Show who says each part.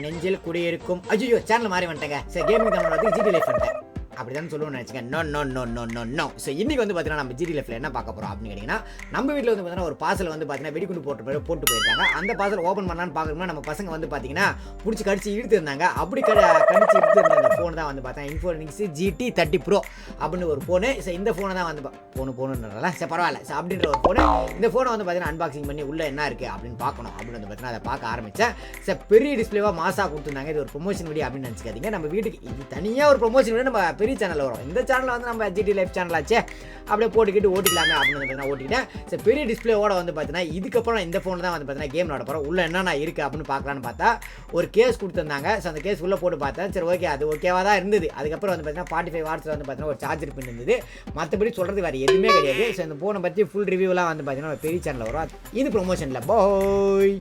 Speaker 1: நெஞ்சில் குடியிருக்கும் ஐயோ சேனல் மாறி வந்துட்டேங்க. சரி கேமிங் தமிழ் வந்து ஜிடி லைஃப் வந்துட்டேன் அப்படிதான் சொல்லுவோம்னு நினச்சிங்க. No no no no no no. So இன்றைக்கி வந்து பார்த்தீங்கன்னா நம்ம ஜிடி லைஃப்பில் என்ன பார்க்க போகிறோம் அப்படின்னு கேட்டிங்கன்னா, நம்ம வீட்டில் வந்து பார்த்தீங்கன்னா ஒரு பார்சல் வந்து பார்த்தீங்கன்னா வெடிகுண்டு போட்டு போயிருக்காங்க. அந்த பார்சல் ஓப்பன் பண்ணலான்னு பார்க்கணும்னா நம்ம பசங்க வந்து பார்த்தீங்கன்னா பிடிச்சி கடிச்சு இழுத்து இருந்தாங்க. அப்படி கடிச்சு இழுத்து இருந்த அந்த ஃபோன் தான் வந்து பார்த்தீங்கன்னா இன்ஃபோனிக்ஸ் GT 30 Pro அப்படின்னு ஒரு ஃபோனு. ஸோ இந்த ஃபோனை தான் வந்து ஃபோனுன்றதால சரி பரவாயில்ல. ஸோ அப்படின்ற ஒரு ஃபோனு. இந்த ஃபோனை வந்து பார்த்தீங்கன்னா அன்பாக்சிங் பண்ணி உள்ளே என்ன இருக்குது அப்படின்னு பார்க்கணும் அப்படின்னு வந்து பார்த்தீங்கன்னா அதை பார்க்க ஆரம்பித்தேன். சார் பெரிய டிஸ்பிளேவாக மாசாக கொடுத்துருந்தாங்க. இது ஒரு ப்ரொமோஷன் வீடியோ அப்படின்னு நினச்சிக்காதீங்க. நம்ம வீட்டுக்கு இது தனியாக ஒரு ப்ரொமோஷன் வீடியோ நம்ம பெரிய சேனலில் வரும். இந்த சேனலில் வந்து நம்ம ஜிடி லைஃப் சேனல் ஆச்சு அப்படியே போட்டுக்கிட்டு ஓட்டிக்கலாமே அப்படின்னு வந்து பார்த்தீங்கன்னா ஓட்டிக்கிட்டேன். சரி பெரிய டிஸ்பிளேவோட வந்து பார்த்தீங்கன்னா இதுக்கப்புறம் இந்த ஃபோன் தான் வந்து பார்த்தீங்கன்னா கேம் விளாட போகிறோம். உள்ளே என்னென்ன இருக்குது அப்படின்னு பார்க்கலான்னு பார்த்தா ஒரு கேஸ் கொடுத்துருந்தாங்க. ஸோ அந்த கேஸ் உள்ளே போட்டு பார்த்தேன். சரி ஓகே அது ஓகேவாக தான் இருந்தது. அதுக்கப்புறம் வந்து பார்த்தீங்கன்னா 45 வாட்ஸில் வந்து பார்த்தீங்கன்னா ஒரு சார்ஜர் பின் இருந்தது. மற்றபடி சொல்கிறது வேறு எதுவுமே கிடையாது. ஸோ இந்த ஃபோனை பற்றி ஃபுல் ரிவ்யூலாம் வந்து பார்த்தீங்கன்னா பெரிய சேனலில் வரும். இது ப்ரொமோஷனில் போய்